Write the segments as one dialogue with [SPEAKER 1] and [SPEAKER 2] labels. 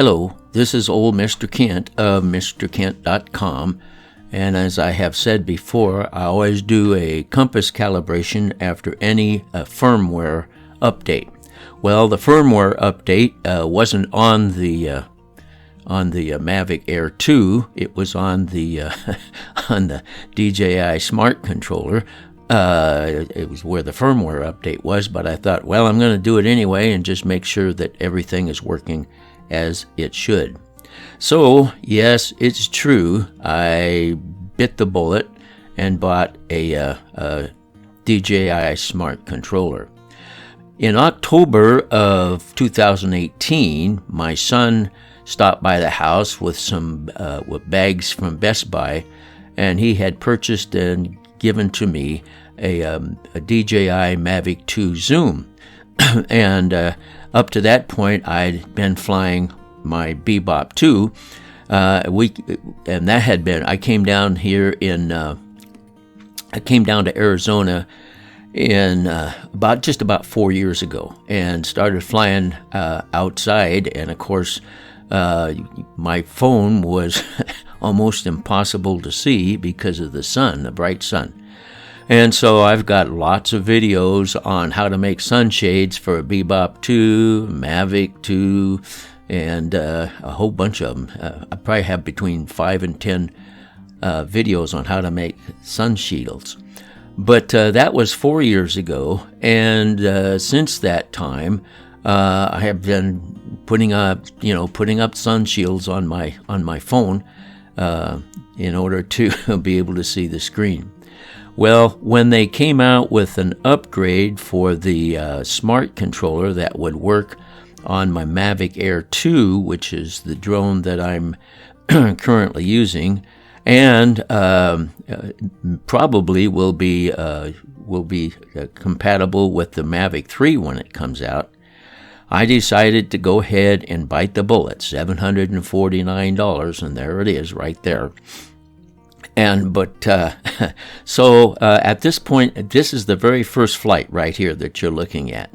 [SPEAKER 1] Hello, this is old Mr. Kent of MrKent.com, and as I have said before, I always do a compass calibration after any firmware update. Well, the firmware update wasn't on the Mavic Air 2. It was on the on the DJI Smart Controller. It was where the firmware update was, but I thought, well, I'm going to do it anyway and just make sure that everything is working as it should. So, yes, it's true. I bit the bullet and bought a DJI Smart Controller. In October of 2018, my son stopped by the house with some with bags from Best Buy, and he had purchased and given to me a DJI Mavic 2 Zoom. And up to that point, I'd been flying my Bebop 2. And that had been, I came down here I came down to Arizona in about 4 years ago and started flying outside. And of course, my phone was almost impossible to see because of the sun, the bright sun. And so I've got lots of videos on how to make sunshades for a Bebop 2, Mavic 2, and a whole bunch of them. I probably have between 5 and 10 videos on how to make sun shields. But that was 4 years ago, and since that time, I have been putting up sun shields on my phone in order to be able to see the screen. Well, when they came out with an upgrade for the smart controller that would work on my Mavic Air 2, which is the drone that I'm currently using, and probably will be compatible with the Mavic 3 when it comes out, I decided to go ahead and bite the bullet, $749, and there it is right there. So at this point, this is the very first flight right here that you're looking at.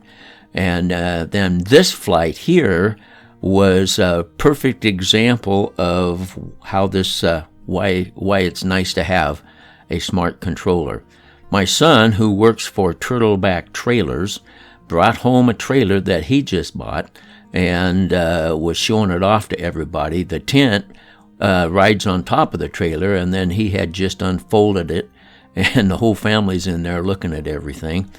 [SPEAKER 1] And then this flight here was a perfect example of how this, why it's nice to have a smart controller. My son, who works for Turtleback Trailers, brought home a trailer that he just bought and was showing it off to everybody. The tent rides on top of the trailer, and then he had just unfolded it, and the whole family's in there looking at everything.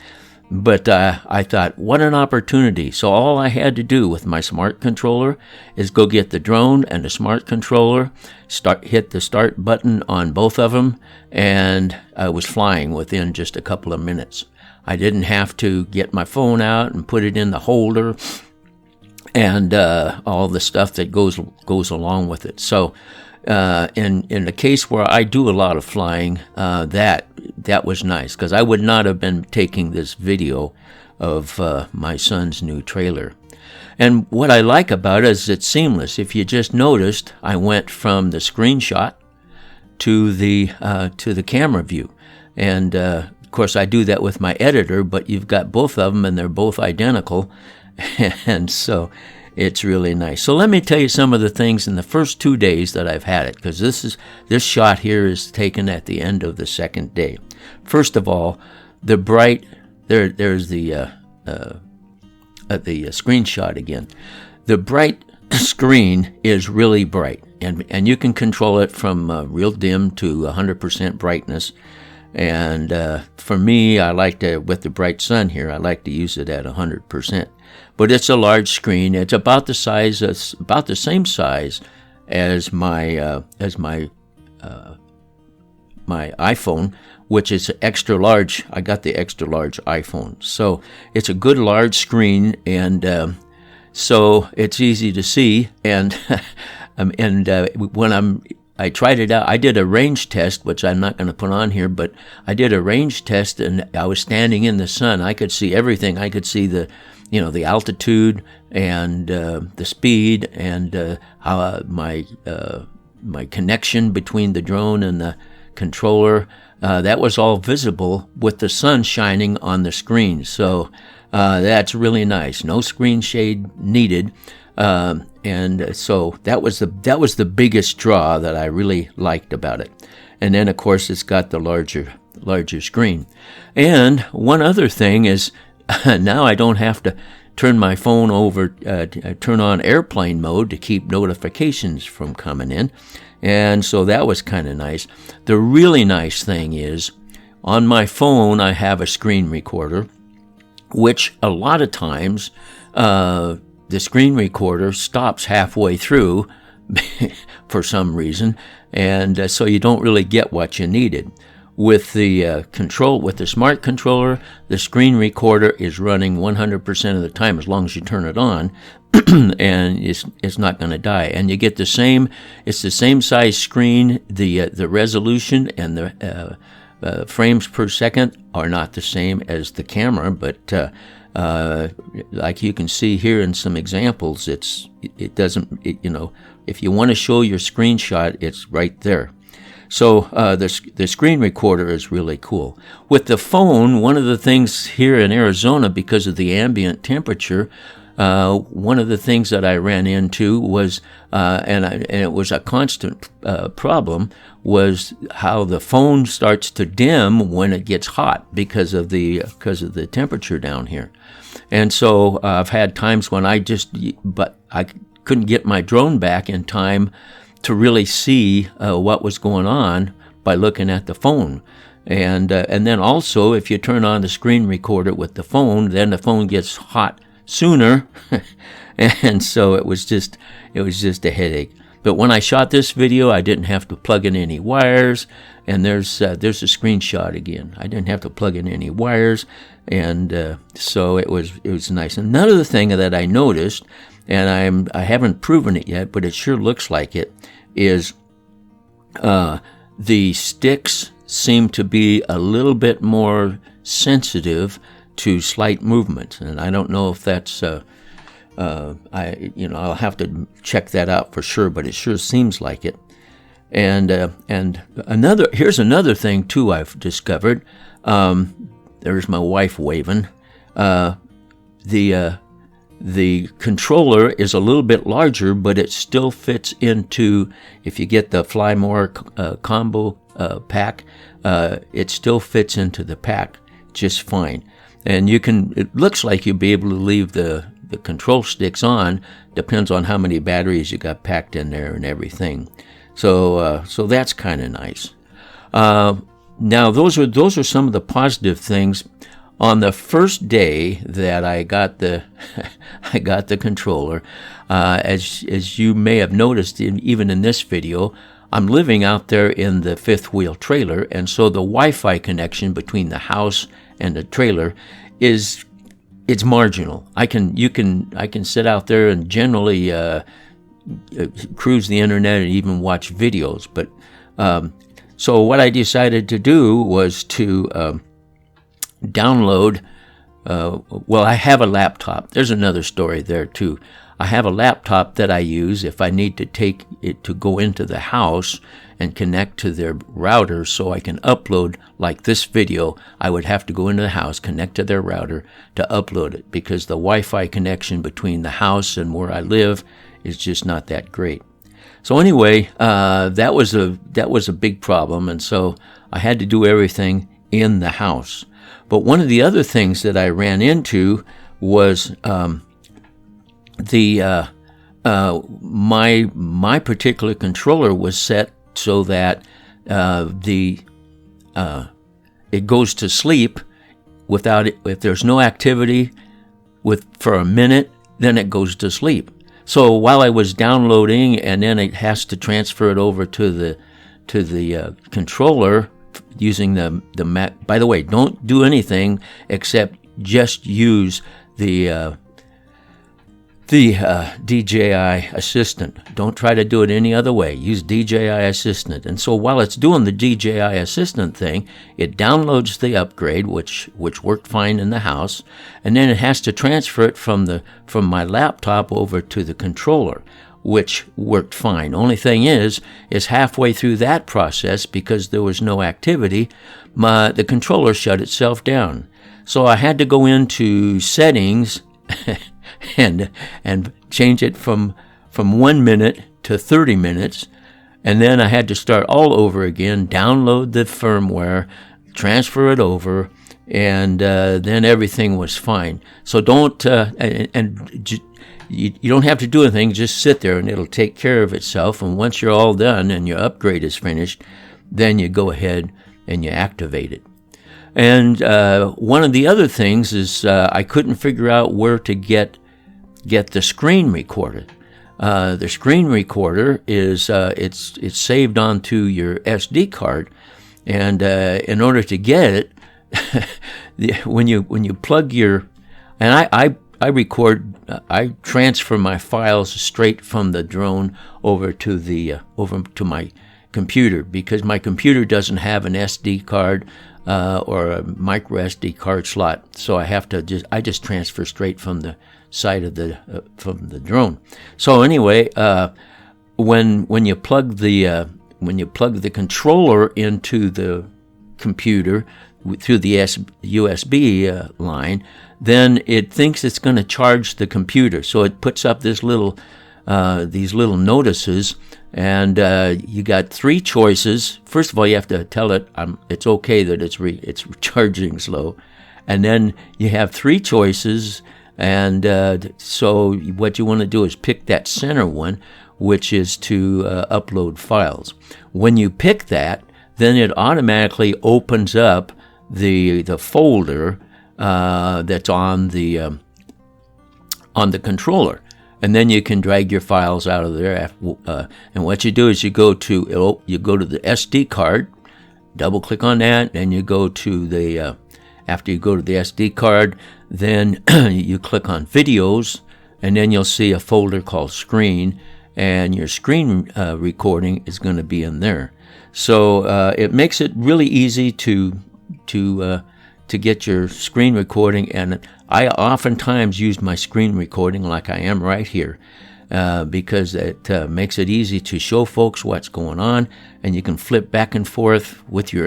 [SPEAKER 1] But I thought, what an opportunity. So all I had to do with my smart controller is go get the drone and the smart controller, hit the start button on both of them, and I was flying within just a couple of minutes. I didn't have to get my phone out and put it in the holder and all the stuff that goes along with it. So in the case where I do a lot of flying, that was nice, because I would not have been taking this video of my son's new trailer. And what I like about it is it's seamless. If you just noticed, I went from the screenshot to the camera view, and of course I do that with my editor, but you've got both of them and they're both identical. And so it's really nice. So let me tell you some of the things in the first 2 days that I've had it, because this shot here is taken at the end of the second day. First of all, the bright there's the screenshot again. The bright screen is really bright, and you can control it from real dim to 100% brightness. And for me, I like to, with the bright sun here, I like to use it at 100%. But it's a large screen. It's about the same size as my my iPhone, which is extra large. I got the extra large iPhone, so it's a good large screen, and so it's easy to see. And when I tried it out. I did a range test, which I'm not going to put on here, but I did a range test, and I was standing in the sun. I could see everything. I could see the altitude and the speed and how my connection between the drone and the controller. That was all visible with the sun shining on the screen. So that's really nice. No screen shade needed. and so that was the biggest draw that I really liked about it. And then, of course, it's got the larger screen. And one other thing is now I don't have to turn my phone over, turn on airplane mode to keep notifications from coming in. And so that was kind of nice. The really nice thing is, on my phone, I have a screen recorder, which a lot of times the screen recorder stops halfway through for some reason, and so you don't really get what you needed. With the with the smart controller, the screen recorder is running 100% of the time as long as you turn it on, and it's not going to die. And you get the same. It's the same size screen. The resolution and the frames per second are not the same as the camera, but like you can see here in some examples, if you want to show your screenshot, it's right there. So the screen recorder is really cool. With the phone, one of the things here in Arizona, because of the ambient temperature, one of the things that I ran into was, and it was a constant problem, was how the phone starts to dim when it gets hot because of the temperature down here. And so I've had times when I couldn't get my drone back in time to really see what was going on by looking at the phone. And then also, if you turn on the screen recorder with the phone, then the phone gets hot sooner. And so it was just a headache. But when I shot this video, I didn't have to plug in any wires, and there's a screenshot again. I didn't have to plug in any wires, and so it was nice. Another thing that I noticed, and I haven't proven it yet, but it sure looks like it, is the sticks seem to be a little bit more sensitive to slight movement, and I don't know if that's I'll have to check that out for sure, but it sure seems like it. And here's another thing too I've discovered. There's my wife waving. The controller is a little bit larger, but it still fits into, if you get the Fly More combo pack, it still fits into the pack just fine. And it looks like you'll be able to leave the control sticks on, depends on how many batteries you got packed in there and everything. So that's kind of nice. Now those are some of the positive things. On the first day that I got the controller, as you may have noticed, even in this video, I'm living out there in the fifth wheel trailer, and so the Wi-Fi connection between the house and the trailer it's marginal. I can sit out there and generally cruise the internet and even watch videos. But so what I decided to do was to download. Well, I have a laptop. There's another story there too. I have a laptop that I use if I need to take it to go into the house and connect to their router so I can upload, like this video. I would have to go into the house, connect to their router to upload it, because the Wi-Fi connection between the house and where I live is just not that great. So anyway, that was a big problem, and so I had to do everything in the house. But one of the other things that I ran into was my particular controller was set so that it goes to sleep without it. If there's no activity for a minute, then it goes to sleep. So while I was downloading, and then it has to transfer it over to the controller using the Mac. By the way, don't do anything except just use the DJI Assistant. Don't try to do it any other way. Use DJI Assistant. And so while it's doing the DJI Assistant thing, it downloads the upgrade, which worked fine in the house, and then it has to transfer it from my laptop over to the controller, which worked fine. Only thing is halfway through that process, because there was no activity, the controller shut itself down. So I had to go into settings and change it from from 1 minute to 30 minutes. And then I had to start all over again, download the firmware, transfer it over, and then everything was fine. So don't, you don't have to do anything, just sit there and it'll take care of itself. And once you're all done and your upgrade is finished, then you go ahead and you activate it. And one of the other things is I couldn't figure out where to get the screen recorded. The screen recorder is it's saved onto your SD card, and in order to get it, when you plug your, and I record, I transfer my files straight from the drone over to my computer, because my computer doesn't have an SD card or a micro SD card slot, so I just transfer straight from the side of from the drone. So anyway, when you plug the controller into the computer through the USB line, then it thinks it's going to charge the computer. So it puts up this these little notices, and you got three choices. First of all, you have to tell it it's okay that it's charging slow, and then you have three choices. And so what you want to do is pick that center one, which is to upload files. When you pick that, then it automatically opens up the folder that's on the controller, and then you can drag your files out of there. And what you do is you go to the SD card, double click on that, and you go to the after you go to the SD card, then you click on videos, and then you'll see a folder called screen, and your screen recording is going to be in there. So it makes it really easy to get your screen recording, and I oftentimes use my screen recording like I am right here, because it makes it easy to show folks what's going on, and you can flip back and forth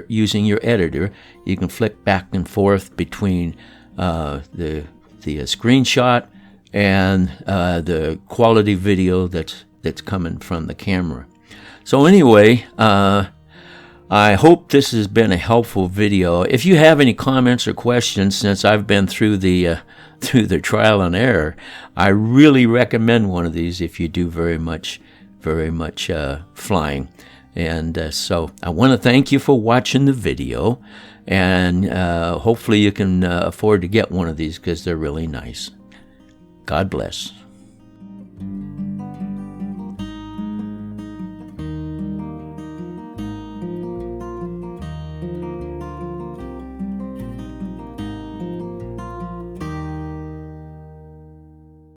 [SPEAKER 1] using your editor. You can flip back and forth between the screenshot and the quality video that's coming from the camera. So anyway, I hope this has been a helpful video. If you have any comments or questions, since I've been through the trial and error, I really recommend one of these if you do very much flying. And so I want to thank you for watching the video, and hopefully you can afford to get one of these, because they're really nice. God bless.